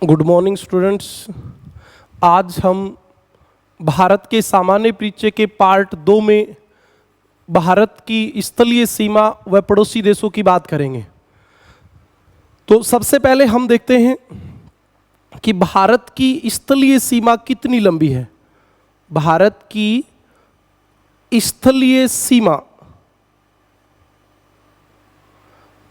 Good morning students. आज हम भारत के सामान्य परिचय के पार्ट 2 में भारत की स्थलीय सीमा व पड़ोसी देशों की बात करेंगे। तो सबसे पहले हम देखते हैं कि भारत की स्थलीय सीमा कितनी लंबी है। भारत की स्थलीय सीमा,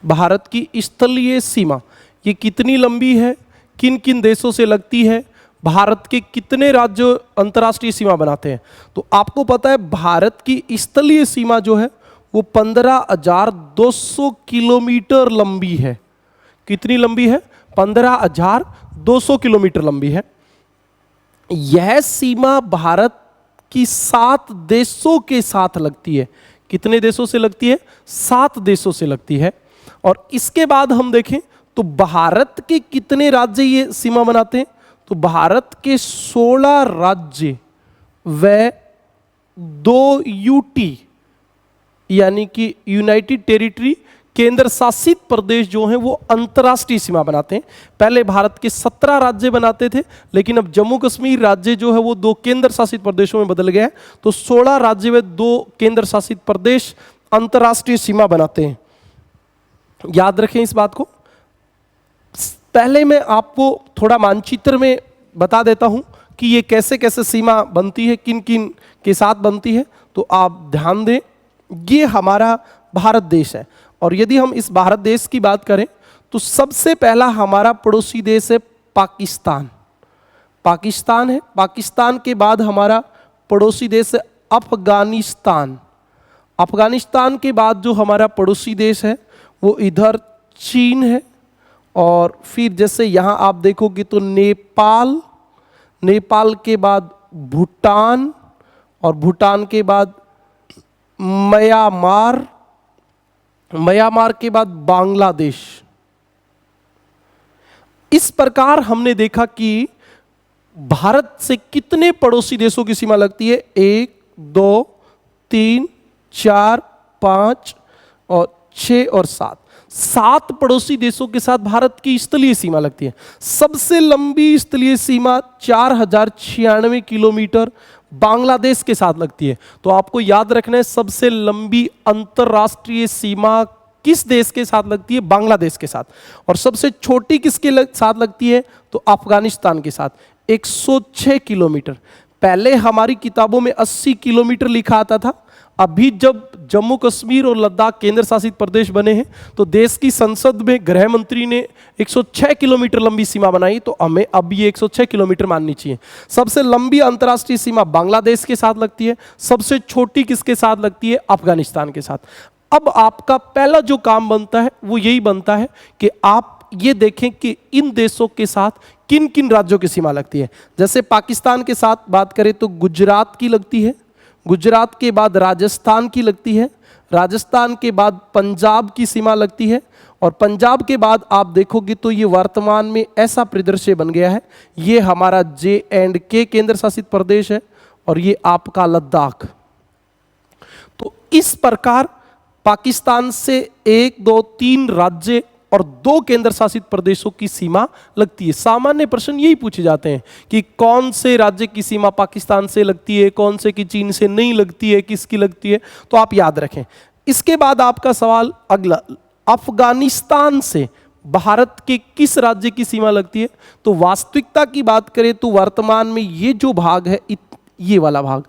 भारत की स्थलीय सीमा ये कितनी लंबी है, किन किन देशों से लगती है, भारत के कितने राज्य अंतर्राष्ट्रीय सीमा बनाते हैं। तो आपको पता है भारत की स्थलीय सीमा जो है वो 15,200 किलोमीटर लंबी है। कितनी लंबी है? 15,200 किलोमीटर लंबी है। यह सीमा भारत की 7 देशों के साथ लगती है। कितने देशों से लगती है? 7 देशों से लगती है। और इसके बाद हम देखें तो भारत के कितने राज्य ये सीमा बनाते हैं, तो भारत के 16 राज्य व 2 यूटी यानी कि यूनाइटेड टेरिटरी केंद्र शासित प्रदेश जो हैं वो अंतर्राष्ट्रीय सीमा बनाते हैं। पहले भारत के 17 राज्य बनाते थे, लेकिन अब जम्मू कश्मीर राज्य जो है वो 2 केंद्र शासित प्रदेशों में बदल गया है। तो 16 राज्य व 2 केंद्र शासित प्रदेश अंतर्राष्ट्रीय सीमा बनाते हैं। याद रखें इस बात को। पहले मैं आपको थोड़ा मानचित्र में बता देता हूं कि ये कैसे कैसे सीमा बनती है, किन किन के साथ बनती है। तो आप ध्यान दें, ये हमारा भारत देश है। और यदि हम इस भारत देश की बात करें तो सबसे पहला हमारा पड़ोसी देश है पाकिस्तान। पाकिस्तान है। पाकिस्तान के बाद हमारा पड़ोसी देश है अफगानिस्तान। अफगानिस्तान के बाद जो हमारा पड़ोसी देश है वो इधर चीन है। और फिर जैसे यहाँ आप देखोगे तो नेपाल, नेपाल के बाद भूटान, और भूटान के बाद म्यांमार, म्यांमार के बाद बांग्लादेश। इस प्रकार हमने देखा कि भारत से कितने पड़ोसी देशों की सीमा लगती है। 1, 2, 3, 4, 5 और 6 और 7 पड़ोसी देशों के साथ भारत की स्थलीय सीमा लगती है। सबसे लंबी स्थलीय सीमा 4,096 किलोमीटर बांग्लादेश के साथ लगती है। तो आपको याद रखना है सबसे लंबी अंतरराष्ट्रीय सीमा किस देश के साथ लगती है? बांग्लादेश के साथ। और सबसे छोटी किसके साथ लगती है? तो अफगानिस्तान के साथ 106 किलोमीटर। पहले हमारी किताबों में 80 किलोमीटर लिखा आता था। अभी जब जम्मू कश्मीर और लद्दाख केंद्र शासित प्रदेश बने हैं तो देश की संसद में गृह मंत्री ने 106 किलोमीटर लंबी सीमा बनाई। तो हमें अब ये 106 किलोमीटर माननी चाहिए। सबसे लंबी अंतर्राष्ट्रीय सीमा बांग्लादेश के साथ लगती है। सबसे छोटी किसके साथ लगती है? अफगानिस्तान के साथ। अब आपका पहला जो काम बनता है वो यही बनता है कि आप ये देखें कि इन देशों के साथ किन किन राज्यों की सीमा लगती है। जैसे पाकिस्तान के साथ बात करें तो गुजरात की लगती है। गुजरात के बाद राजस्थान की लगती है। राजस्थान के बाद पंजाब की सीमा लगती है। और पंजाब के बाद आप देखोगे तो ये वर्तमान में ऐसा परिदृश्य बन गया है। ये हमारा J&K केंद्र शासित प्रदेश है और ये आपका लद्दाख। तो इस प्रकार पाकिस्तान से 1, 2, 3 राज्य और 2 केंद्र शासित प्रदेशों की सीमा लगती है। सामान्य प्रश्न यही पूछे जाते हैं कि कौन से राज्य की सीमा पाकिस्तान से लगती है, कौन से की चीन से नहीं लगती है, किसकी लगती है। तो आप याद रखें। इसके बाद आपका सवाल अगला, अफगानिस्तान से भारत के किस राज्य की सीमा लगती है? तो वास्तविकता की बात करें तो वर्तमान में ये जो भाग है, ये वाला भाग,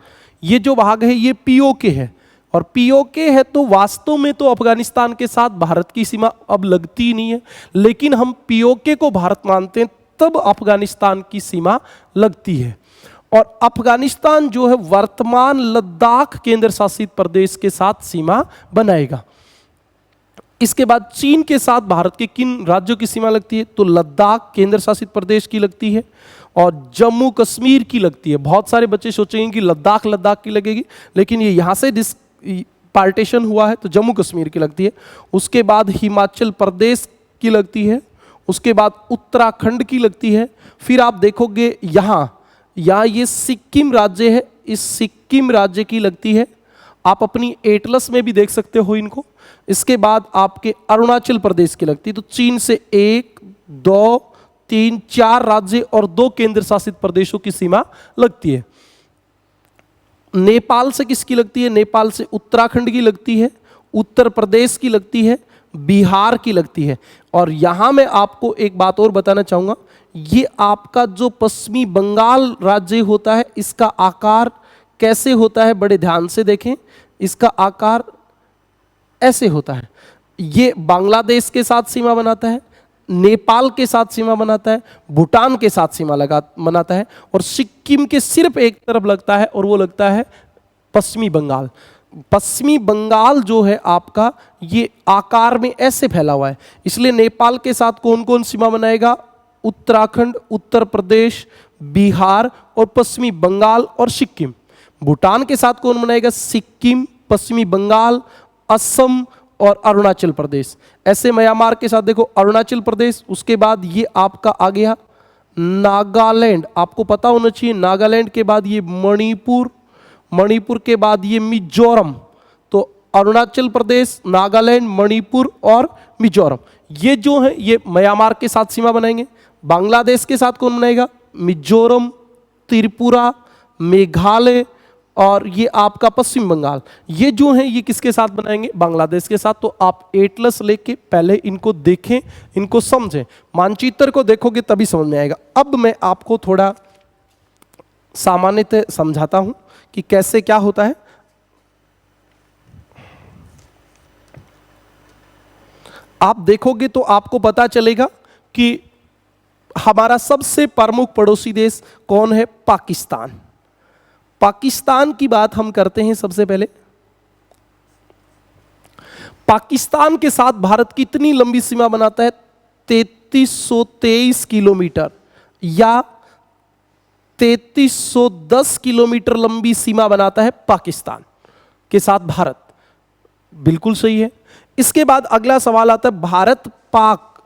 ये जो भाग है ये POK है। और POK है तो वास्तव में तो अफगानिस्तान के साथ भारत की सीमा अब लगती ही नहीं है, लेकिन हम POK को भारत मानते हैं तब अफगानिस्तान की सीमा लगती है। और अफगानिस्तान जो है वर्तमान लद्दाख केंद्र शासित प्रदेश के साथ सीमा बनाएगा। इसके बाद चीन के साथ भारत के किन राज्यों की सीमा लगती है? तो लद्दाख केंद्र शासित प्रदेश की लगती है और जम्मू कश्मीर की लगती है। बहुत सारे बच्चे सोचेंगे कि लद्दाख लद्दाख की लगेगी, लेकिन ये यहाँ से पार्टीशन हुआ है तो जम्मू कश्मीर की लगती है। उसके बाद हिमाचल प्रदेश की लगती है। उसके बाद उत्तराखंड की लगती है। फिर आप देखोगे यहाँ ये सिक्किम राज्य है, इस सिक्किम राज्य की लगती है। आप अपनी एटलस में भी देख सकते हो इनको। इसके बाद आपके अरुणाचल प्रदेश की लगती है। तो चीन से 1, 2, 3, 4 राज्य और 2 केंद्र शासित प्रदेशों की सीमा लगती है। नेपाल से किसकी लगती है? नेपाल से उत्तराखंड की लगती है, उत्तर प्रदेश की लगती है, बिहार की लगती है। और यहां मैं आपको एक बात और बताना चाहूंगा, ये आपका जो पश्चिमी बंगाल राज्य होता है, इसका आकार कैसे होता है, बड़े ध्यान से देखें। इसका आकार ऐसे होता है। ये बांग्लादेश के साथ सीमा बनाता है, नेपाल के साथ सीमा बनाता है, भूटान के साथ सीमा बनाता है, और सिक्किम के सिर्फ एक तरफ लगता है, और वो लगता है पश्चिमी बंगाल। पश्चिमी बंगाल जो है आपका, ये आकार में ऐसे फैला हुआ है, इसलिए नेपाल के साथ कौन कौन सीमा बनाएगा? उत्तराखंड, उत्तर प्रदेश, बिहार और पश्चिमी बंगाल और सिक्किम। भूटान के साथ कौन बनाएगा? सिक्किम, पश्चिमी बंगाल, असम और अरुणाचल प्रदेश। ऐसे म्यांमार के साथ देखो अरुणाचल प्रदेश, उसके बाद ये आपका आ गया नागालैंड, आपको पता होना चाहिए। नागालैंड के बाद ये मणिपुर, मणिपुर के बाद ये मिजोरम। तो अरुणाचल प्रदेश, नागालैंड, मणिपुर और मिजोरम, ये जो है ये म्यांमार के साथ सीमा बनाएंगे। बांग्लादेश के साथ कौन बनाएगा? मिजोरम, त्रिपुरा, मेघालय और ये आपका पश्चिम बंगाल। ये जो है ये किसके साथ बनाएंगे? बांग्लादेश के साथ। तो आप एटलस लेके पहले इनको देखें, इनको समझें, मानचित्र को देखोगे तभी समझ में आएगा। अब मैं आपको थोड़ा सामान्यतः समझाता हूं कि कैसे क्या होता है। आप देखोगे तो आपको पता चलेगा कि हमारा सबसे प्रमुख पड़ोसी देश कौन है? पाकिस्तान। पाकिस्तान की बात हम करते हैं सबसे पहले। पाकिस्तान के साथ भारत कितनी लंबी सीमा बनाता है? 3323 किलोमीटर या 3310 किलोमीटर लंबी सीमा बनाता है पाकिस्तान के साथ भारत। बिल्कुल सही है। इसके बाद अगला सवाल आता है भारत पाक,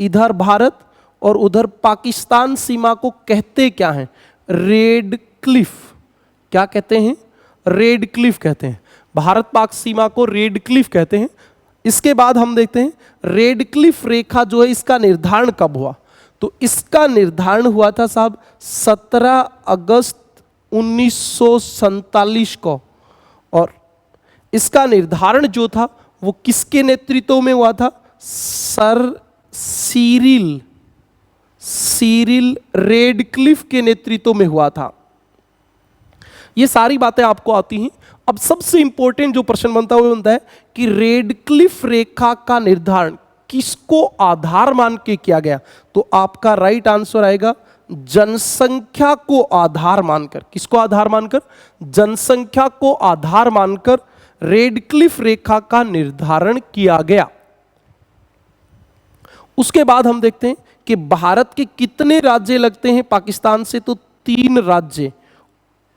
इधर भारत और उधर पाकिस्तान सीमा को कहते क्या हैं? Red Cliff. क्या कहते हैं? रेड क्लिफ कहते हैं। भारत पाक सीमा को रेड क्लिफ कहते हैं। इसके बाद हम देखते हैं रेड क्लिफ रेखा जो है इसका निर्धारण कब हुआ? तो इसका निर्धारण हुआ था साहब 17 अगस्त 1947 को। और इसका निर्धारण जो था वो किसके नेतृत्व में हुआ था? सर सीरिल रेडक्लिफ के नेतृत्व में हुआ था। ये सारी बातें आपको आती हैं। अब सबसे इंपॉर्टेंट जो प्रश्न बनता है वो बनता है कि रेडक्लिफ रेखा का निर्धारण किसको आधार मान के किया गया? तो आपका राइट आंसर आएगा जनसंख्या को आधार मानकर। किसको आधार मानकर? जनसंख्या को आधार मानकर रेडक्लिफ रेखा का निर्धारण किया गया। उसके बाद हम देखते हैं कि भारत के कितने राज्य लगते हैं पाकिस्तान से? तो 3 राज्य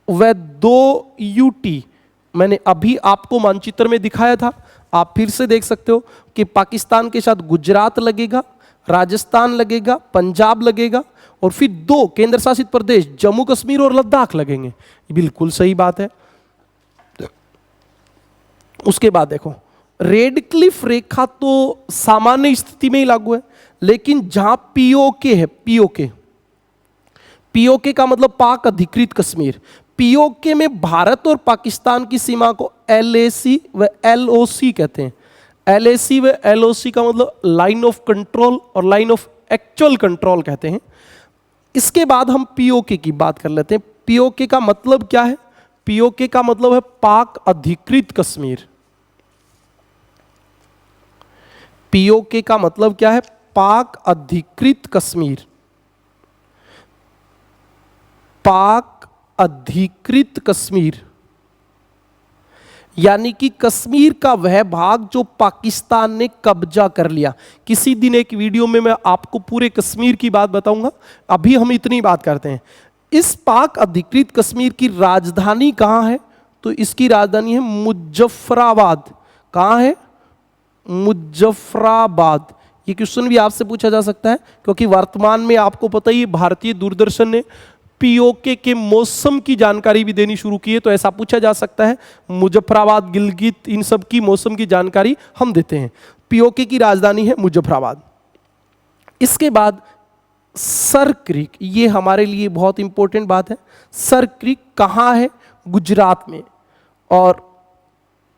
व 2 यूटी। मैंने अभी आपको मानचित्र में दिखाया था, आप फिर से देख सकते हो कि पाकिस्तान के साथ गुजरात लगेगा, राजस्थान लगेगा, पंजाब लगेगा और फिर 2 केंद्र शासित प्रदेश जम्मू कश्मीर और लद्दाख लगेंगे। बिल्कुल सही बात है। उसके बाद देखो रेडक्लिफ रेखा तो सामान्य स्थिति में ही लागू है, लेकिन जहां पीओके है, पीओके का मतलब पाक अधिकृत कश्मीर, पीओके में भारत और पाकिस्तान की सीमा को एलएसी व एलओसी कहते हैं। एलएसी व एलओसी का मतलब लाइन ऑफ कंट्रोल और लाइन ऑफ एक्चुअल कंट्रोल कहते हैं। इसके बाद हम पीओके की बात कर लेते हैं। पीओके का मतलब क्या है? पीओके का मतलब है पाक अधिकृत कश्मीर। पीओके का मतलब क्या है? पाक अधिकृत कश्मीर। पाक अधिकृत कश्मीर यानी कि कश्मीर का वह भाग जो पाकिस्तान ने कब्जा कर लिया। किसी दिन एक वीडियो में मैं आपको पूरे कश्मीर की बात बताऊंगा, अभी हम इतनी बात करते हैं। इस पाक अधिकृत कश्मीर की राजधानी कहां है? तो इसकी राजधानी है मुजफ्फराबाद। कहां है? मुजफ्फराबाद। ये क्वेश्चन भी आपसे पूछा जा सकता है, क्योंकि वर्तमान में आपको पता ही है भारतीय दूरदर्शन ने पीओके के मौसम की जानकारी भी देनी शुरू की है। तो ऐसा पूछा जा सकता है, मुजफ्फराबाद, गिलगित, इन सब की मौसम की जानकारी हम देते हैं। पीओके की राजधानी है मुजफ्फराबाद। इसके बाद सर क्रीक, ये हमारे लिए बहुत इंपॉर्टेंट बात है। सर क्रीक कहाँ है? गुजरात में। और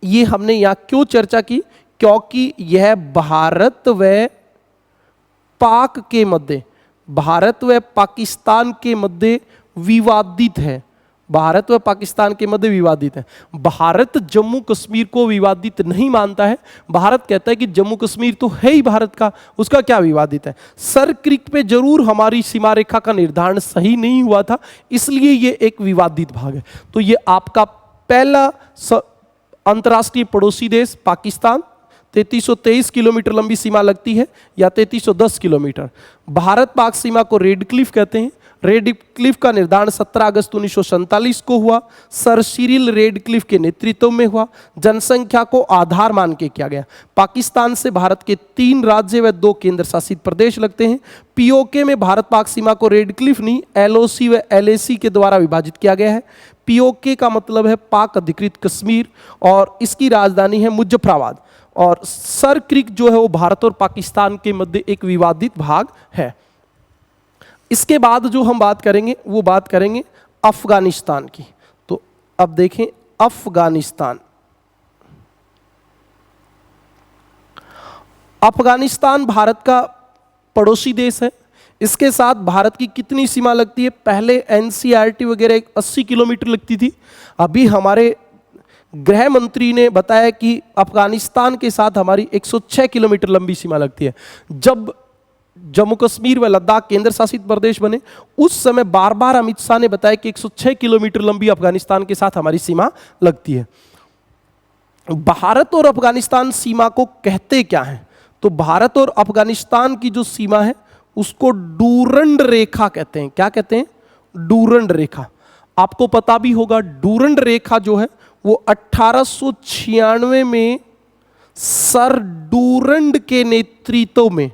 ये हमने यहाँ क्यों चर्चा की? क्योंकि यह भारत व पाक के मध्य, भारत व पाकिस्तान के मध्य विवादित है। भारत व पाकिस्तान के मध्य विवादित है। भारत जम्मू कश्मीर को विवादित नहीं मानता है। भारत कहता है कि जम्मू कश्मीर तो है ही भारत का, उसका क्या विवादित है। सर क्रीक पे जरूर हमारी सीमा रेखा का निर्धारण सही नहीं हुआ था, इसलिए ये एक विवादित भाग है। तो ये आपका पहला अंतर्राष्ट्रीय पड़ोसी देश पाकिस्तान, 3323 किलोमीटर लंबी सीमा लगती है, या 3310 किलोमीटर। भारत पाक सीमा को रेड क्लिफ कहते हैं। रेड क्लिफ का निर्धारण 17 अगस्त 1947 को हुआ। सर सिरिल रेड क्लिफ के नेतृत्व में हुआ। जनसंख्या को आधार मान के किया गया। पाकिस्तान से भारत के 3 राज्य व 2 केंद्र शासित प्रदेश लगते हैं। पीओके में भारत पाक सीमा को रेड क्लिफ नहीं, एलओसी व एलएसी के द्वारा विभाजित किया गया है। पीओके का मतलब है पाक अधिकृत कश्मीर, और इसकी राजधानी है मुजफ्फराबाद। और सर क्रीक जो है वो भारत और पाकिस्तान के मध्य एक विवादित भाग है। इसके बाद जो हम बात करेंगे वो बात करेंगे अफगानिस्तान की। तो अब देखें अफगानिस्तान। अफगानिस्तान भारत का पड़ोसी देश है। इसके साथ भारत की कितनी सीमा लगती है? पहले एनसीईआरटी वगैरह 80 किलोमीटर लगती थी। अभी हमारे गृह मंत्री ने बताया कि अफगानिस्तान के साथ हमारी 106 किलोमीटर लंबी सीमा लगती है। जब जम्मू कश्मीर व लद्दाख केंद्र शासित प्रदेश बने, उस समय बार बार अमित शाह ने बताया कि 106 किलोमीटर लंबी अफगानिस्तान के साथ हमारी सीमा लगती है। भारत और अफगानिस्तान सीमा को कहते क्या है? तो भारत और अफगानिस्तान की जो सीमा है उसको डूरंड रेखा कहते हैं। क्या कहते हैं? डूरंड रेखा। आपको पता भी होगा डूरंड रेखा जो है वो 1896 में सर डूरंड के नेतृत्व में,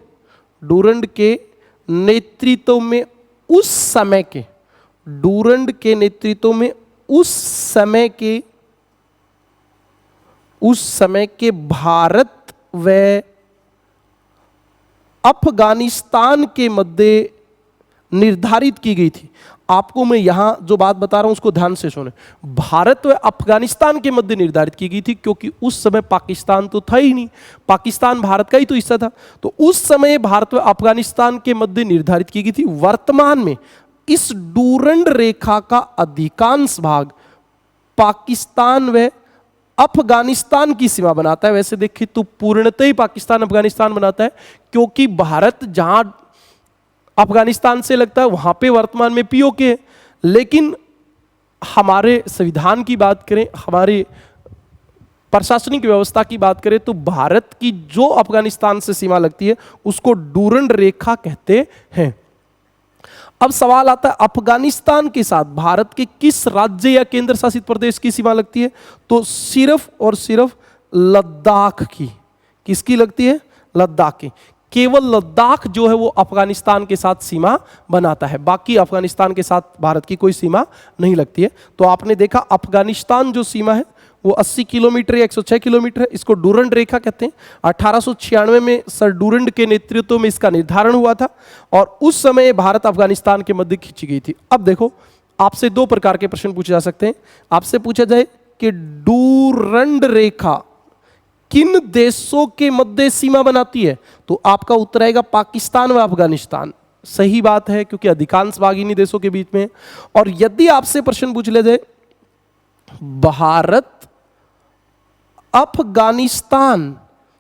डूरंड के नेतृत्व में उस समय के, डूरंड के नेतृत्व में उस समय के भारत व अफगानिस्तान के मध्य निर्धारित की गई थी। आपको मैं यहां जो बात बता रहा हूं उसको ध्यान से सुने। भारत व अफगानिस्तान के मध्य निर्धारित की गई थी, क्योंकि उस समय पाकिस्तान तो था ही नहीं, पाकिस्तान भारत का ही तो हिस्सा था। तो उस समय भारत व अफगानिस्तान के मध्य निर्धारित की गई थी। वर्तमान में इस डूरंड रेखा का अधिकांश भाग पाकिस्तान व अफगानिस्तान की सीमा बनाता है। वैसे देखिए तो पूर्णतः ही पाकिस्तान अफगानिस्तान बनाता है, क्योंकि भारत जहां अफगानिस्तान से लगता है वहां पे वर्तमान में पीओके है। लेकिन हमारे संविधान की बात करें, हमारे प्रशासनिक व्यवस्था की बात करें, तो भारत की जो अफगानिस्तान से सीमा लगती है उसको डूरंड रेखा कहते हैं। अब सवाल आता है अफगानिस्तान के साथ भारत के किस राज्य या केंद्र शासित प्रदेश की सीमा लगती है? तो सिर्फ और सिर्फ लद्दाख की। किसकी लगती है? लद्दाख की। केवल लद्दाख जो है वो अफगानिस्तान के साथ सीमा बनाता है, बाकी अफगानिस्तान के साथ भारत की कोई सीमा नहीं लगती है। तो आपने देखा अफगानिस्तान जो सीमा है वो 80 किलोमीटर या 106 किलोमीटर है। इसको डूरंड रेखा कहते हैं। 1896 में सर डूरंड के नेतृत्व में इसका निर्धारण हुआ था, और उस समय भारत अफगानिस्तान के मध्य खींची गई थी। अब देखो, आपसे 2 प्रकार के प्रश्न पूछे जा सकते हैं। आपसे पूछा जाए कि डूरंड रेखा किन देशों के मध्य सीमा बनाती है, तो आपका उत्तर आएगा पाकिस्तान व अफगानिस्तान। सही बात है, क्योंकि अधिकांश भाग इन्हीं देशों के बीच में है। और यदि आपसे प्रश्न पूछ लिया जाए भारत अफगानिस्तान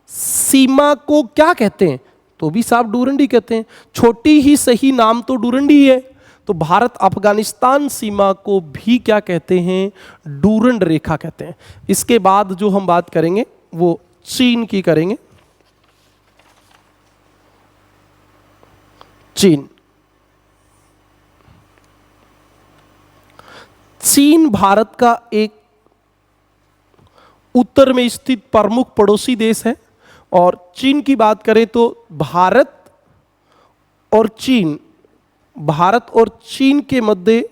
सीमा को क्या कहते हैं, तो भी साफ डूरंड ही कहते हैं। छोटी ही सही नाम तो डूरंड ही है। तो भारत अफगानिस्तान सीमा को भी क्या कहते हैं? डूरंड रेखा कहते हैं। इसके बाद जो हम बात करेंगे वो चीन की करेंगे। चीन भारत का एक उत्तर में स्थित प्रमुख पड़ोसी देश है। और चीन की बात करें तो भारत और चीन के मध्य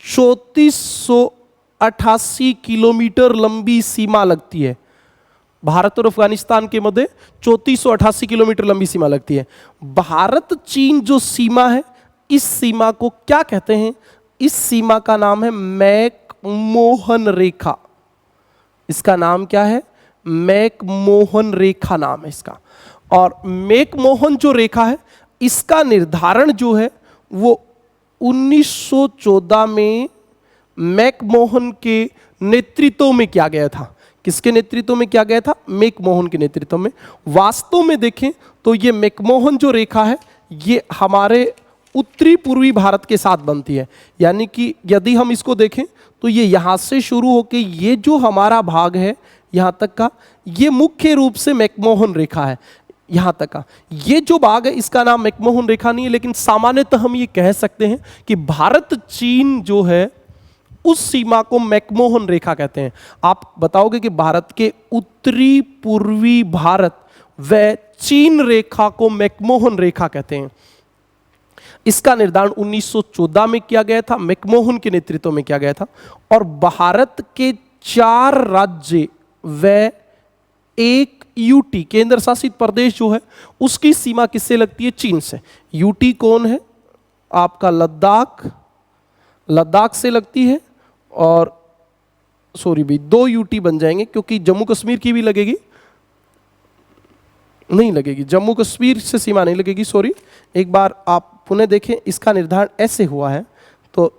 3488 किलोमीटर लंबी सीमा लगती है। भारत और अफगानिस्तान के मध्य 3488 किलोमीटर लंबी सीमा लगती है। भारत चीन जो सीमा है, इस सीमा को क्या कहते हैं? इस सीमा का नाम है मैकमोहन रेखा। इसका नाम क्या है? मैकमोहन रेखा नाम है इसका। और मैकमोहन जो रेखा है, इसका निर्धारण जो है वो 1914 में मैकमोहन के नेतृत्व में किया गया था। किसके नेतृत्व में किया गया था? मैकमोहन के नेतृत्व में। वास्तव में देखें तो ये मैकमोहन जो रेखा है, ये हमारे उत्तरी पूर्वी भारत के साथ बनती है। यानी कि यदि हम इसको देखें तो ये यहाँ से शुरू होकर ये जो हमारा भाग है यहाँ तक का, ये मुख्य रूप से मैकमोहन रेखा है। यहाँ तक का ये जो भाग है, इसका नाम मैकमोहन रेखा नहीं है, लेकिन सामान्यतः हम ये कह सकते हैं कि भारत चीन जो है उस सीमा को मैकमोहन रेखा कहते हैं। आप बताओगे कि भारत के उत्तरी पूर्वी भारत व चीन रेखा को मैकमोहन रेखा कहते हैं। इसका निर्धारण 1914 में किया गया था, मैकमोहन के नेतृत्व में किया गया था। और भारत के 4 राज्य व एक यूटी केंद्र शासित प्रदेश जो है, उसकी सीमा किससे लगती है? चीन से। यूटी कौन है? आपका लद्दाख, लद्दाख से लगती है। और सॉरी भाई, 2 यूटी बन जाएंगे क्योंकि जम्मू कश्मीर की भी लगेगी, नहीं लगेगी, जम्मू कश्मीर से सीमा नहीं लगेगी, सॉरी। एक बार आप पुनः देखें, इसका निर्धारण ऐसे हुआ है, तो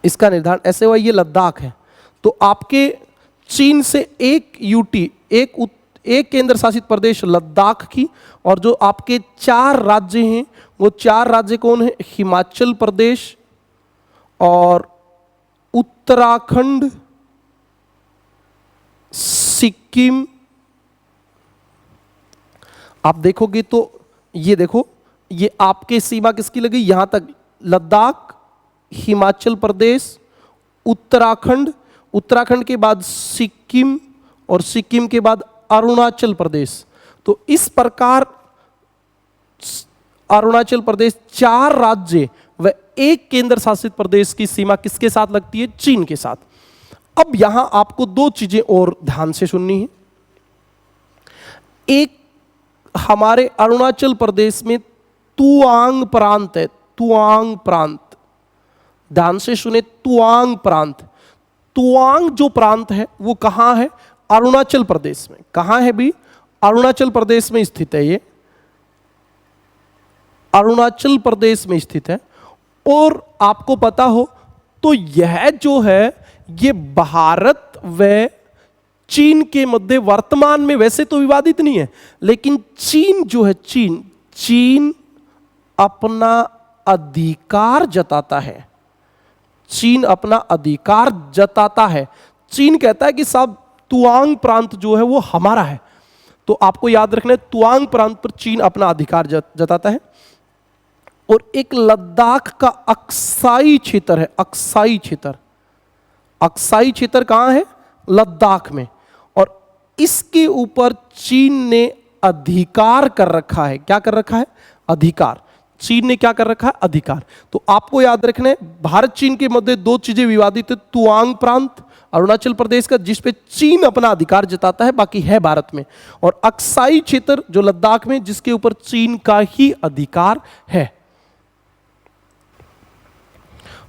इसका निर्धारण ऐसे हुआ, ये लद्दाख है। तो आपके चीन से एक यूटी, एक केंद्र शासित प्रदेश लद्दाख की, और जो आपके 4 राज्य हैं वो 4 राज्य कौन है? हिमाचल प्रदेश और उत्तराखंड, सिक्किम। आप देखोगे तो ये देखो, ये आपके सीमा किसकी लगी? यहां तक लद्दाख, हिमाचल प्रदेश, उत्तराखंड, उत्तराखंड के बाद सिक्किम, और सिक्किम के बाद अरुणाचल प्रदेश। तो इस प्रकार अरुणाचल प्रदेश, 4 राज्य व एक केंद्र शासित प्रदेश की सीमा किसके साथ लगती है? चीन के साथ। अब यहां आपको 2 चीजें और ध्यान से सुननी है। एक, हमारे अरुणाचल प्रदेश में तुआंग प्रांत है, तुआंग प्रांत, ध्यान से सुने, तुआंग प्रांत। तुआंग जो प्रांत है वो कहां है? अरुणाचल प्रदेश में। कहां है भी? अरुणाचल प्रदेश में स्थित है। ये अरुणाचल प्रदेश में स्थित है। और आपको पता हो तो यह जो है, ये भारत व चीन के मध्य वर्तमान में वैसे तो विवादित नहीं है, लेकिन चीन जो है, चीन अपना अधिकार जताता है। चीन अपना अधिकार जताता है। चीन कहता है कि साहब तुआंग प्रांत जो है वो हमारा है। तो आपको याद रखना है, तुआंग प्रांत पर चीन अपना अधिकार जताता है। और एक लद्दाख का अक्साई क्षेत्र है, अक्साई क्षेत्र। अक्साई क्षेत्र कहां है? लद्दाख में। और इसके ऊपर चीन ने अधिकार कर रखा है। क्या कर रखा है? अधिकार। चीन ने क्या कर रखा है? अधिकार। तो आपको याद रखना है, भारत चीन के मध्य 2 चीजें विवादित है। तुआंग प्रांत अरुणाचल प्रदेश का, जिसपे चीन अपना अधिकार जताता है, बाकी है भारत में। और अक्साई क्षेत्र जो लद्दाख में, जिसके ऊपर चीन का ही अधिकार है।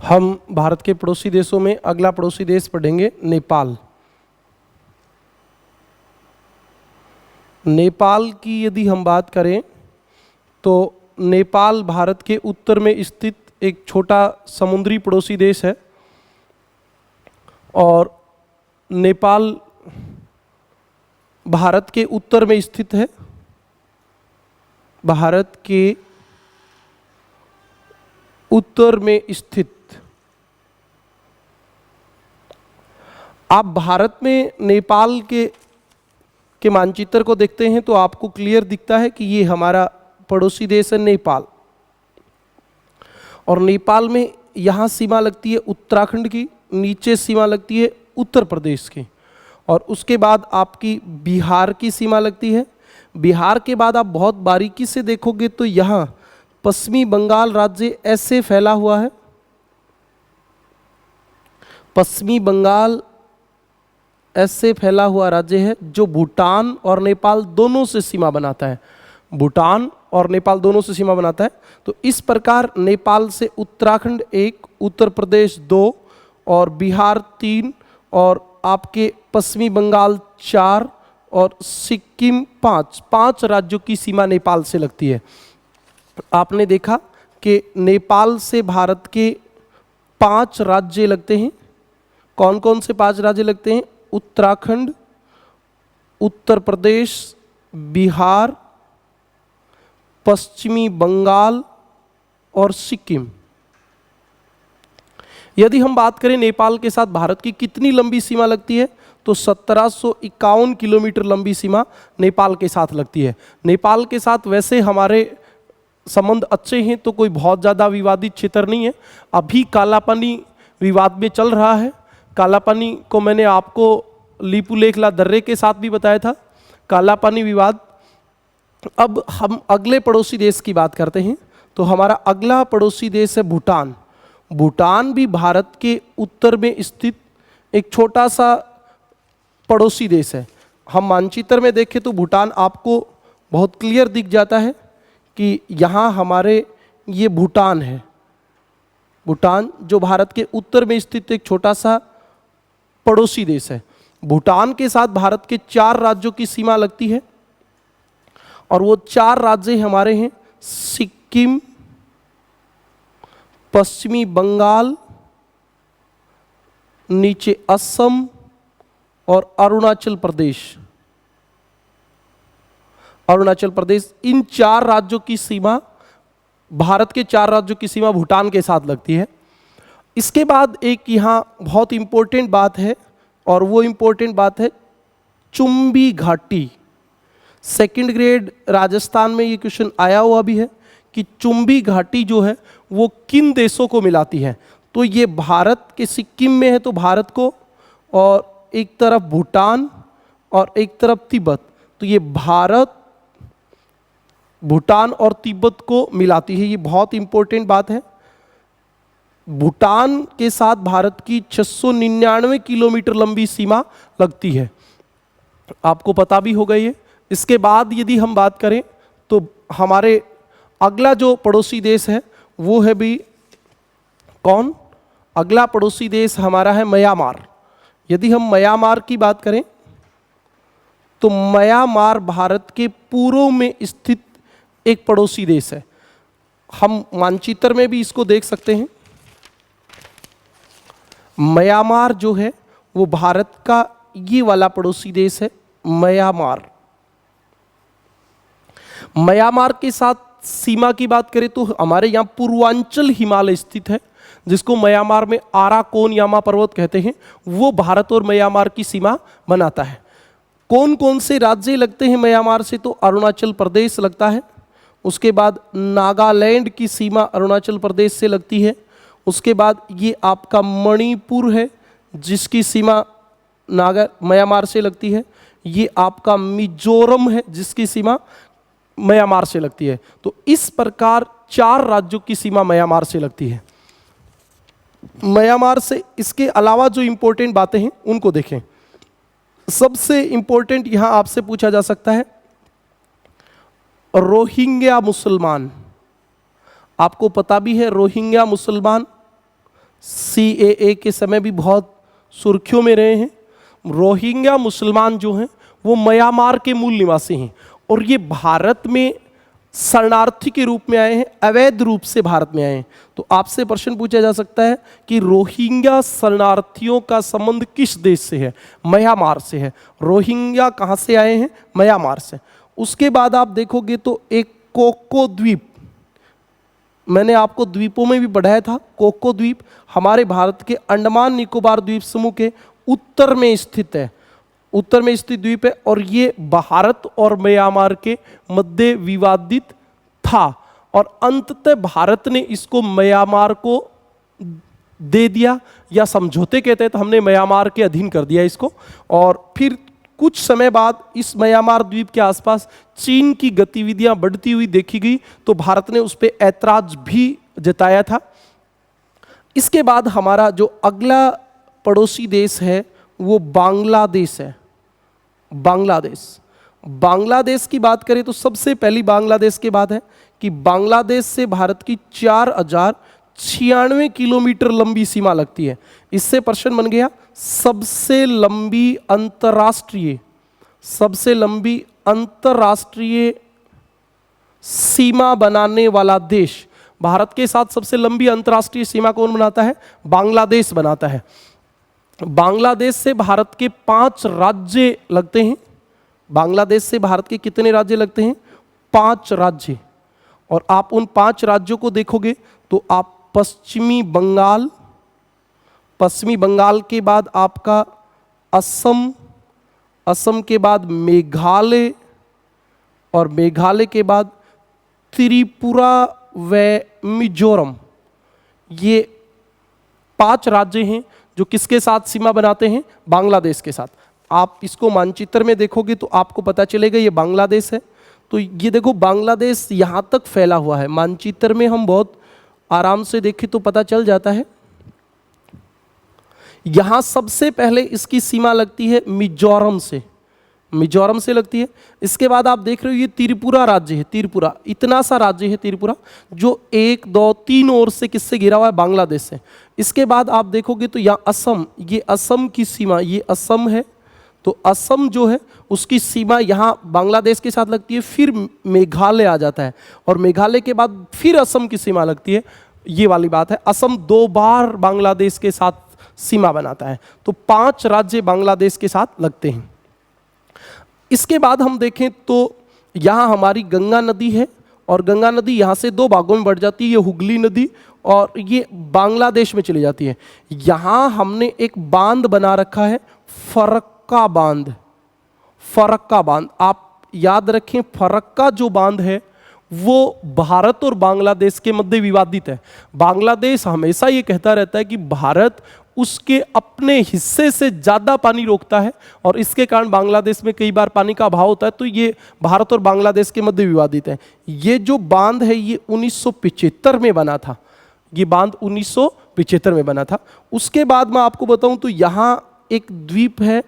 हम भारत के पड़ोसी देशों में अगला पड़ोसी देश पढ़ेंगे नेपाल। नेपाल की यदि हम बात करें तो नेपाल भारत के उत्तर में स्थित एक छोटा समुद्री पड़ोसी देश है। और नेपाल भारत के उत्तर में स्थित है। भारत के उत्तर में स्थित। आप भारत में नेपाल के मानचित्र को देखते हैं तो आपको क्लियर दिखता है कि ये हमारा पड़ोसी देश है नेपाल। और नेपाल में यहाँ सीमा लगती है उत्तराखंड की, नीचे सीमा लगती है उत्तर प्रदेश की, और उसके बाद आपकी बिहार की सीमा लगती है। बिहार के बाद आप बहुत बारीकी से देखोगे तो यहाँ पश्चिमी बंगाल राज्य ऐसे फैला हुआ है। पश्चिमी बंगाल ऐसे फैला हुआ राज्य है जो भूटान और नेपाल दोनों से सीमा बनाता है। भूटान और नेपाल दोनों से सीमा बनाता है। तो इस प्रकार नेपाल से उत्तराखंड 1, उत्तर प्रदेश 2 और बिहार 3 और आपके पश्चिमी बंगाल 4 और सिक्किम 5 राज्यों की सीमा नेपाल से लगती है। आपने देखा कि नेपाल से भारत के 5 राज्य लगते हैं। कौन कौन से 5 राज्य लगते हैं? उत्तराखंड, उत्तर प्रदेश, बिहार, पश्चिमी बंगाल और सिक्किम। यदि हम बात करें नेपाल के साथ भारत की कितनी लंबी सीमा लगती है, तो 1751 किलोमीटर लंबी सीमा नेपाल के साथ लगती है। नेपाल के साथ वैसे हमारे संबंध अच्छे हैं, तो कोई बहुत ज़्यादा विवादित क्षेत्र नहीं है। अभी कालापानी विवाद में चल रहा है। कालापानी को मैंने आपको लिपुलेखला दर्रे के साथ भी बताया था, कालापानी विवाद। अब हम अगले पड़ोसी देश की बात करते हैं। तो हमारा अगला पड़ोसी देश है भूटान। भूटान भी भारत के उत्तर में स्थित एक छोटा सा पड़ोसी देश है। हम मानचित्र में देखें तो भूटान आपको बहुत क्लियर दिख जाता है कि यहाँ हमारे ये भूटान है। भूटान जो भारत के उत्तर में स्थित एक छोटा सा पड़ोसी देश है। भूटान के साथ भारत के 4 राज्यों की सीमा लगती है और वो 4 राज्य हमारे हैं सिक्किम, पश्चिमी बंगाल, नीचे असम और अरुणाचल प्रदेश। अरुणाचल प्रदेश, इन 4 राज्यों की सीमा, भारत के 4 राज्यों की सीमा भूटान के साथ लगती है। इसके बाद एक यहाँ बहुत इंपॉर्टेंट बात है और वो इंपॉर्टेंट बात है चुम्बी घाटी। सेकंड ग्रेड राजस्थान में ये क्वेश्चन आया हुआ भी है कि चुम्बी घाटी जो है वो किन देशों को मिलाती है। तो ये भारत के सिक्किम में है, तो भारत को, और एक तरफ भूटान और एक तरफ तिब्बत। तो ये भारत, भूटान और तिब्बत को मिलाती है। ये बहुत इंपॉर्टेंट बात है। भूटान के साथ भारत की 699 किलोमीटर लंबी सीमा लगती है, आपको पता भी होगा ये। इसके बाद यदि हम बात करें तो हमारे अगला जो पड़ोसी देश है वो है भी कौन? अगला पड़ोसी देश हमारा है म्यांमार। यदि हम म्यांमार की बात करें तो म्यांमार भारत के पूर्व में स्थित एक पड़ोसी देश है। हम मानचित्र में भी इसको देख सकते हैं। म्यांमार जो है वो भारत का ये वाला पड़ोसी देश है म्यांमार। म्यांमार के साथ सीमा की बात करें तो हमारे यहाँ पूर्वांचल हिमालय स्थित है, जिसको म्यांमार में आराकोनयामा पर्वत कहते हैं। वो भारत और म्यांमार की सीमा बनाता है। कौन कौन से राज्य लगते हैं म्यांमार से? तो अरुणाचल प्रदेश लगता है। उसके बाद नागालैंड की सीमा अरुणाचल प्रदेश से लगती है। उसके बाद ये आपका मणिपुर है जिसकी सीमा म्यांमार से लगती है। ये आपका मिजोरम है जिसकी सीमा म्यांमार से लगती है। तो इस प्रकार 4 राज्यों की सीमा म्यांमार से लगती है। म्यांमार से इसके अलावा जो इंपॉर्टेंट बातें हैं उनको देखें। सबसे इंपॉर्टेंट यहां आपसे पूछा जा सकता है रोहिंग्या मुसलमान। आपको पता भी है रोहिंग्या मुसलमान CAA के समय भी बहुत सुर्खियों में रहे हैं। रोहिंग्या मुसलमान जो हैं वो म्यांमार के मूल निवासी हैं और ये भारत में शरणार्थी के रूप में आए हैं, अवैध रूप से भारत में आए हैं। तो आपसे प्रश्न पूछा जा सकता है कि रोहिंग्या शरणार्थियों का संबंध किस देश से है? म्यांमार से है। रोहिंग्या कहाँ से आए हैं? म्यांमार से। उसके बाद आप देखोगे तो एक कोको द्वीप, मैंने आपको द्वीपों में भी पढ़ाया था। कोको द्वीप हमारे भारत के अंडमान निकोबार द्वीप समूह के उत्तर में स्थित है। उत्तर में स्थित द्वीप है और ये भारत और म्यांमार के मध्य विवादित था और अंततः भारत ने इसको म्यांमार को दे दिया, या समझौते कहते हैं तो हमने म्यांमार के अधीन कर दिया इसको। और फिर कुछ समय बाद इस म्यांमार द्वीप के आसपास चीन की गतिविधियां बढ़ती हुई देखी गई, तो भारत ने उस पर ऐतराज भी जताया था। इसके बाद हमारा जो अगला पड़ोसी देश है वो बांग्लादेश है। बांग्लादेश की बात करें तो सबसे पहली बांग्लादेश की बात है कि बांग्लादेश से भारत की 4096 किलोमीटर लंबी सीमा लगती है। इससे प्रश्न बन गया सबसे लंबी अंतरराष्ट्रीय सीमा बनाने वाला देश। भारत के साथ सबसे लंबी अंतरराष्ट्रीय सीमा कौन बनाता है? बांग्लादेश बनाता है। बांग्लादेश से भारत के 5 राज्य लगते हैं। बांग्लादेश से भारत के कितने राज्य लगते हैं? 5 राज्य। और आप उन 5 राज्यों को देखोगे तो आप पश्चिमी बंगाल के बाद आपका असम के बाद मेघालय, और मेघालय के बाद त्रिपुरा व मिजोरम। ये 5 राज्य हैं जो किसके साथ सीमा बनाते हैं? बांग्लादेश के साथ। आप इसको मानचित्र में देखोगे तो आपको पता चलेगा ये बांग्लादेश है। तो ये देखो बांग्लादेश यहाँ तक फैला हुआ है। मानचित्र में हम बहुत आराम से देखें तो पता चल जाता है। यहाँ सबसे पहले इसकी सीमा लगती है मिजोरम से लगती है। इसके बाद आप देख रहे हो ये त्रिपुरा राज्य है। त्रिपुरा इतना सा राज्य है त्रिपुरा, जो 1 2 3 ओर से किससे घिरा हुआ है? बांग्लादेश से। इसके बाद आप देखोगे तो यहाँ असम, ये असम की सीमा, ये असम है। तो असम जो है उसकी सीमा यहाँ बांग्लादेश के साथ लगती है। फिर मेघालय आ जाता है, और मेघालय के बाद फिर असम की सीमा लगती है। ये वाली बात है। असम 2 बार बांग्लादेश के साथ सीमा बनाता है। तो 5 राज्य बांग्लादेश के साथ लगते हैं। इसके बाद हम देखें तो यहाँ हमारी गंगा नदी है, और गंगा नदी यहाँ से 2 भागों में बढ़ जाती है। ये हुगली नदी, और ये बांग्लादेश में चली जाती है। यहाँ हमने एक बांध बना रखा है, फरक्का बांध। आप याद रखें, फरक्का जो बांध है वो भारत और बांग्लादेश के मध्य विवादित है। बांग्लादेश हमेशा ये कहता रहता है कि भारत उसके अपने हिस्से से ज़्यादा पानी रोकता है, और इसके कारण बांग्लादेश में कई बार पानी का अभाव होता है। तो ये भारत और बांग्लादेश के मध्य विवादित है। ये जो बांध है ये 1975 में बना था। ये बांध 1975 में बना था। उसके बाद मैं आपको बताऊं तो यहाँ एक द्वीप है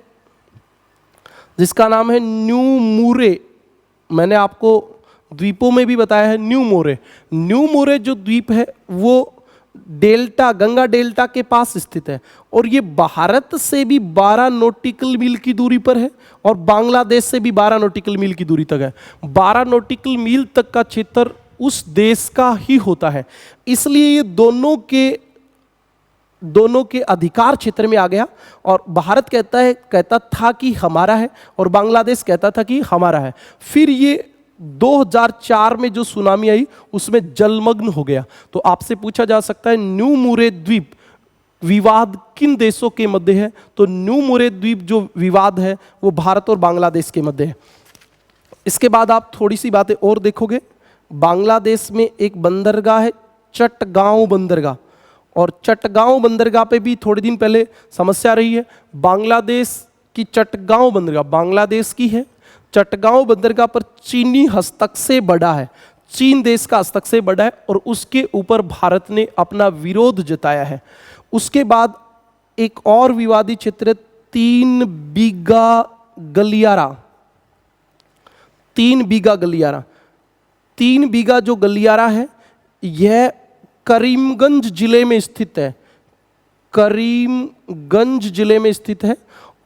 जिसका नाम है न्यू मोरे। मैंने आपको द्वीपों में भी बताया है न्यू मोरे जो द्वीप है वो डेल्टा, गंगा डेल्टा के पास स्थित है, और ये भारत से भी 12 नॉटिकल मील की दूरी पर है, और बांग्लादेश से भी 12 नॉटिकल मील की दूरी तक है। 12 नॉटिकल मील तक का क्षेत्र उस देश का ही होता है। इसलिए ये दोनों के अधिकार क्षेत्र में आ गया, और भारत कहता था कि हमारा है, और बांग्लादेश कहता था कि हमारा है। फिर ये 2004 में जो सुनामी आई उसमें जलमग्न हो गया। तो आपसे पूछा जा सकता है न्यू मोरे द्वीप विवाद किन देशों के मध्य है? तो न्यू मोरे द्वीप जो विवाद है वो भारत और बांग्लादेश के मध्य है। इसके बाद आप थोड़ी सी बातें और देखोगे। बांग्लादेश में एक बंदरगाह है, चटगांव बंदरगाह, और चटगांव बंदरगाह पे भी थोड़े दिन पहले समस्या रही है। बांग्लादेश की चटगांव बंदरगाह बांग्लादेश की है। चटगांव बंदरगाह पर चीनी हस्तक्षेप बढ़ा है, चीन देश का हस्तक्षेप बढ़ा है, और उसके ऊपर भारत ने अपना विरोध जताया है। उसके बाद एक और विवादी क्षेत्र 3 बीघा गलियारा। 3 बीघा जो गलियारा है यह करीमगंज जिले में स्थित है,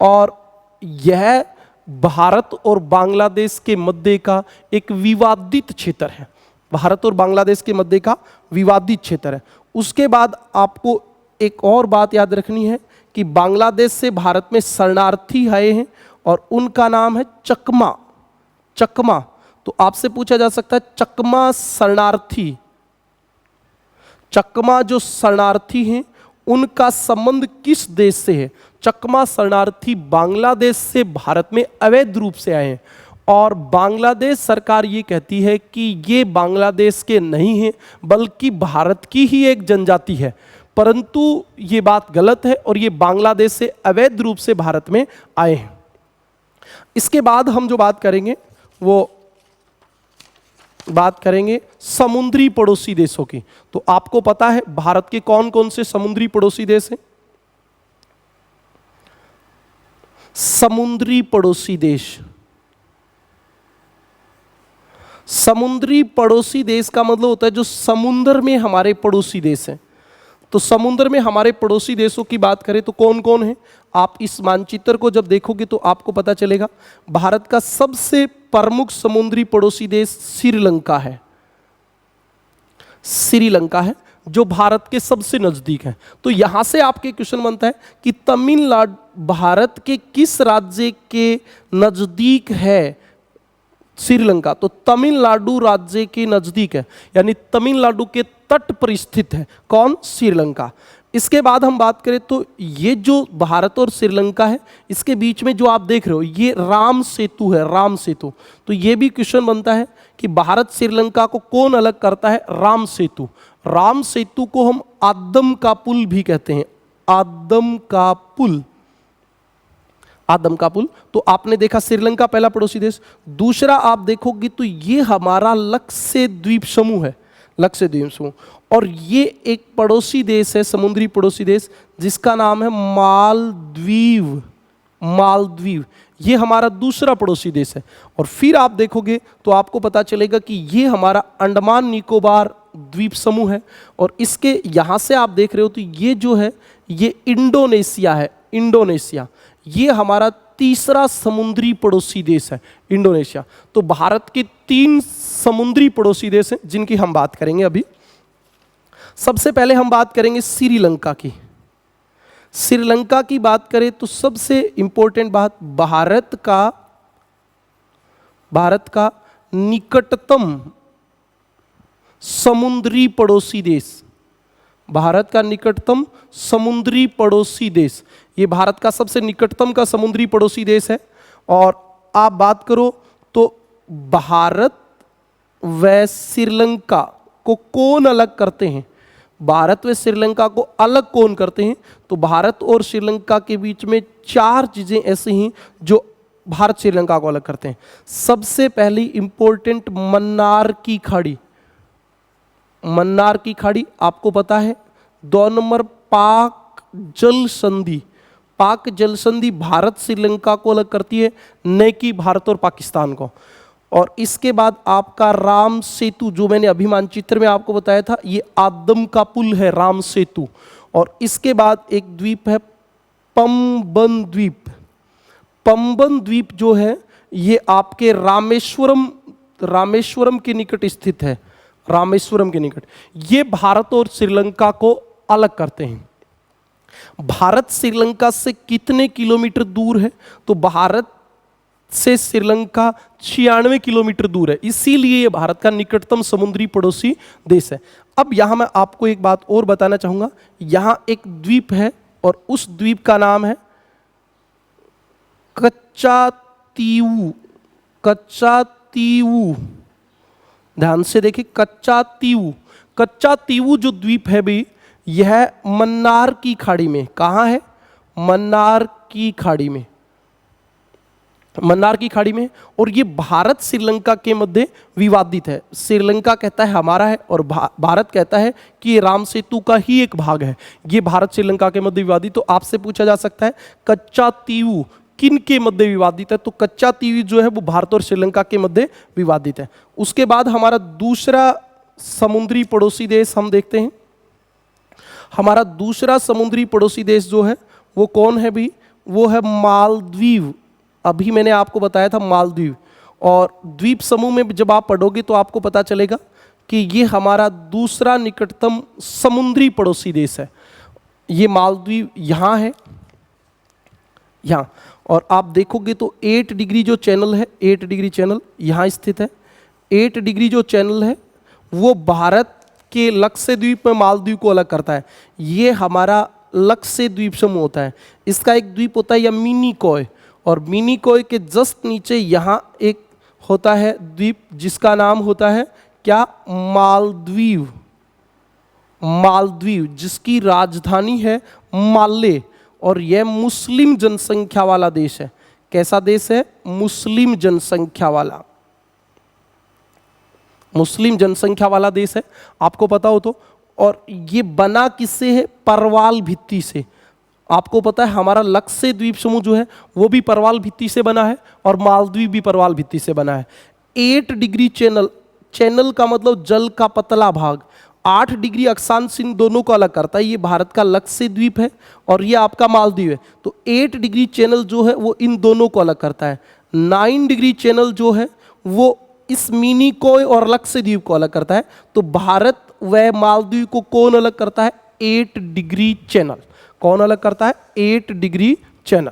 और यह भारत और बांग्लादेश के मध्य का एक विवादित क्षेत्र है। उसके बाद आपको एक और बात याद रखनी है कि बांग्लादेश से भारत में शरणार्थी आए हैं, और उनका नाम है चकमा। तो आपसे पूछा जा सकता है चकमा जो शरणार्थी हैं उनका संबंध किस देश से है? चकमा शरणार्थी बांग्लादेश से भारत में अवैध रूप से आए हैं, और बांग्लादेश सरकार ये कहती है कि ये बांग्लादेश के नहीं हैं बल्कि भारत की ही एक जनजाति है, परंतु ये बात गलत है, और ये बांग्लादेश से अवैध रूप से भारत में आए हैं। इसके बाद हम जो बात करेंगे वो बात करेंगे समुद्री पड़ोसी देशों की। तो आपको पता है भारत के कौन कौन से समुद्री पड़ोसी देश हैं? समुद्री पड़ोसी देश। समुद्री पड़ोसी देश का मतलब होता है जो समुद्र में हमारे पड़ोसी देश हैं। तो समुद्र में हमारे पड़ोसी देशों की बात करें तो कौन कौन है, आप इस मानचित्र को जब देखोगे तो आपको पता चलेगा। भारत का सबसे प्रमुख समुद्री पड़ोसी देश श्रीलंका है। श्रीलंका है जो भारत के सबसे नजदीक है। तो यहां से आपके क्वेश्चन बनता है कि तमिलनाडु भारत के किस राज्य के नजदीक है श्रीलंका? तो तमिलनाडु राज्य के नजदीक है, यानी तमिलनाडु के तट पर स्थित है कौन? श्रीलंका। इसके बाद हम बात करें तो ये जो भारत और श्रीलंका है इसके बीच में जो आप देख रहे हो ये राम सेतु है, राम सेतु। तो ये भी क्वेश्चन बनता है कि भारत श्रीलंका को कौन अलग करता है? राम सेतु। राम सेतु को हम आदम का पुल भी कहते हैं, आदम का पुल, आदम का पुल। तो आपने देखा श्रीलंका पहला पड़ोसी देश। दूसरा आप देखोगे तो ये हमारा लक्षद्वीप समूह है, लक्षद्वीप समूह। और ये एक पड़ोसी देश है, समुद्री पड़ोसी देश, जिसका नाम है मालदीव। मालदीव ये हमारा दूसरा पड़ोसी देश है। और फिर आप देखोगे तो आपको पता चलेगा कि ये हमारा अंडमान निकोबार द्वीप समूह है। और इसके यहाँ से आप देख रहे हो तो ये जो है ये इंडोनेशिया है, इंडोनेशिया। ये हमारा तीसरा समुद्री पड़ोसी देश है, इंडोनेशिया। तो भारत के 3 समुद्री पड़ोसी देश हैं जिनकी हम बात करेंगे अभी। सबसे पहले हम बात करेंगे श्रीलंका की। श्रीलंका की बात करें तो सबसे इंपॉर्टेंट बात, भारत का निकटतम समुद्री पड़ोसी देश, भारत का निकटतम समुद्री पड़ोसी देश, ये भारत का सबसे निकटतम का समुद्री पड़ोसी देश है। और आप बात करो तो भारत व श्रीलंका को कौन अलग करते हैं? भारत व श्रीलंका को अलग कौन करते हैं? तो भारत और श्रीलंका के बीच में 4 चीजें ऐसी हैं जो भारत श्रीलंका को अलग करते हैं। सबसे पहली इंपॉर्टेंट मन्नार की खाड़ी, मन्नार की खाड़ी आपको पता है। 2 नंबर पाक जल संधि, पाक जल संधि भारत श्रीलंका को अलग करती है, न कि भारत और पाकिस्तान को। और इसके बाद आपका राम सेतु, जो मैंने अभी मानचित्र में आपको बताया था, ये आदम का पुल है, राम सेतु। और इसके बाद एक द्वीप है पंबन द्वीप। पंबन द्वीप जो है ये आपके रामेश्वरम के निकट स्थित है, रामेश्वरम के निकट। ये भारत और श्रीलंका को अलग करते हैं। भारत श्रीलंका से कितने किलोमीटर दूर है? तो भारत से श्रीलंका 96 किलोमीटर दूर है, इसीलिए ये भारत का निकटतम समुद्री पड़ोसी देश है। अब यहां मैं आपको एक बात और बताना चाहूंगा। यहां एक द्वीप है और उस द्वीप का नाम है कच्चा तीवू। कच्चा तीवू, ध्यान से देखिए, कच्चा तीवू। कच्चा तीवू जो द्वीप है भी, यह मन्नार की खाड़ी में, कहाँ है? मन्नार की खाड़ी में, मन्नार की खाड़ी में। और ये भारत श्रीलंका के मध्य विवादित है। श्रीलंका कहता है हमारा है और भारत कहता है कि ये राम सेतु का ही एक भाग है। ये भारत श्रीलंका के मध्य विवादित। तो आपसे पूछा जा सकता है कच्चा तीवू किन के मध्य विवादित है? तो कच्चा तीवू जो है वो भारत और श्रीलंका के मध्य विवादित है। उसके बाद हमारा दूसरा समुद्री पड़ोसी देश हम देखते हैं। हमारा दूसरा समुद्री पड़ोसी देश जो है वो कौन है भी? वो है मालदीव। अभी मैंने आपको बताया था मालदीव। और द्वीप समूह में जब आप पढ़ोगे तो आपको पता चलेगा कि ये हमारा दूसरा निकटतम समुद्री पड़ोसी देश है। ये मालदीव यहाँ है, यहाँ। और आप देखोगे तो 8 डिग्री जो चैनल है, 8 डिग्री चैनल यहाँ स्थित है। 8 डिग्री जो चैनल है वो भारत के लक्षद्वीप में मालदीव को अलग करता है। ये हमारा लक्षद्वीप समूह होता है। इसका एक द्वीप होता है या मिनिकॉय, और मिनिकॉय के जस्ट नीचे यहाँ एक होता है द्वीप जिसका नाम होता है क्या? मालदीव। मालदीव जिसकी राजधानी है माले। और यह मुस्लिम जनसंख्या वाला देश है। कैसा देश है? मुस्लिम जनसंख्या वाला, मुस्लिम जनसंख्या वाला देश है, आपको पता हो तो। और ये बना किससे है? परवाल भित्ति से। आपको पता है हमारा लक्षद्वीप समूह जो है वो भी परवाल भित्ति से बना है और मालदीव भी परवाल भित्ति से बना है। 8 डिग्री चैनल, चैनल का मतलब जल का पतला भाग, 8 डिग्री अक्षांश इन दोनों को अलग करता है। ये भारत का लक्षद्वीप है और ये आपका मालदीव है, तो 8 डिग्री चैनल जो है वो इन दोनों को अलग करता है। 9 डिग्री चैनल जो है वो इस मिनी को और लक्षद्वीप को अलग करता है। तो भारत व मालदीव को कौन अलग करता है? 8 डिग्री चैनल। कौन अलग करता है? 8 डिग्री चैनल।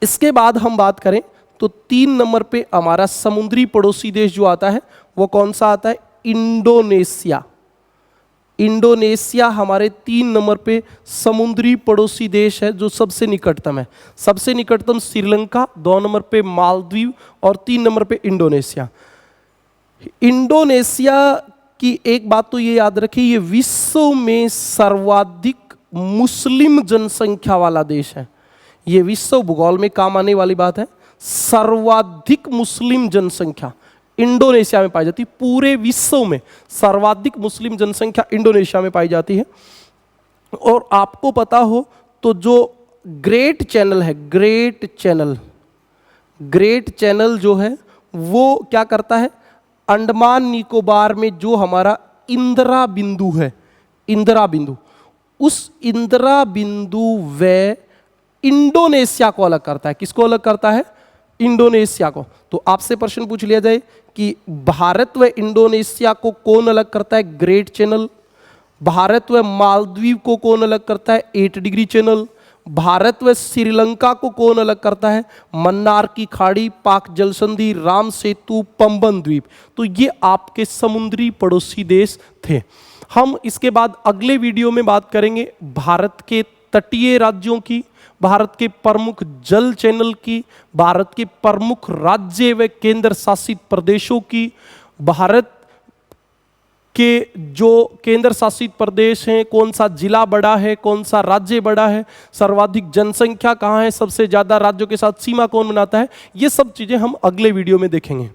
इसके बाद हम बात करें तो 3 नंबर पे हमारा समुद्री पड़ोसी देश जो आता है वो कौन सा आता है? इंडोनेशिया। इंडोनेशिया हमारे 3 नंबर पे समुद्री पड़ोसी देश है जो सबसे निकटतम है। सबसे निकटतम श्रीलंका, 2 नंबर पे मालदीव और 3 नंबर पे इंडोनेशिया। इंडोनेशिया की एक बात तो ये याद रखिए, ये विश्व में सर्वाधिक मुस्लिम जनसंख्या वाला देश है। ये विश्व भूगोल में काम आने वाली बात है। सर्वाधिक मुस्लिम जनसंख्या इंडोनेशिया में पाई जाती है। पूरे विश्व में सर्वाधिक मुस्लिम जनसंख्या इंडोनेशिया में पाई जाती है। और आपको पता हो तो जो ग्रेट चैनल है, ग्रेट चैनल जो है वो क्या करता है? अंडमान निकोबार में जो हमारा इंदिरा बिंदु है, इंदिरा बिंदु, उस इंदिरा बिंदु व इंडोनेशिया को अलग करता है। किसको अलग करता है? इंडोनेशिया को। तो आपसे प्रश्न पूछ लिया जाए कि भारत व इंडोनेशिया को कौन अलग करता है? Great channel. भारत व मालदीव को कौन अलग करता है? 8 डिग्री चैनल। भारत व श्रीलंका को कौन अलग करता है? मन्नार की खाड़ी, पाक जल संधि, राम सेतु, पंबन द्वीप। तो ये आपके समुद्री पड़ोसी देश थे। हम इसके बाद अगले वीडियो में बात करेंगे भारत के तटीय राज्यों की, भारत के प्रमुख जल चैनल की, भारत के प्रमुख राज्य व केंद्र शासित प्रदेशों की, भारत के जो केंद्र शासित प्रदेश हैं, कौन सा जिला बड़ा है, कौन सा राज्य बड़ा है, सर्वाधिक जनसंख्या कहाँ है, सबसे ज़्यादा राज्यों के साथ सीमा कौन बनाता है, ये सब चीज़ें हम अगले वीडियो में देखेंगे।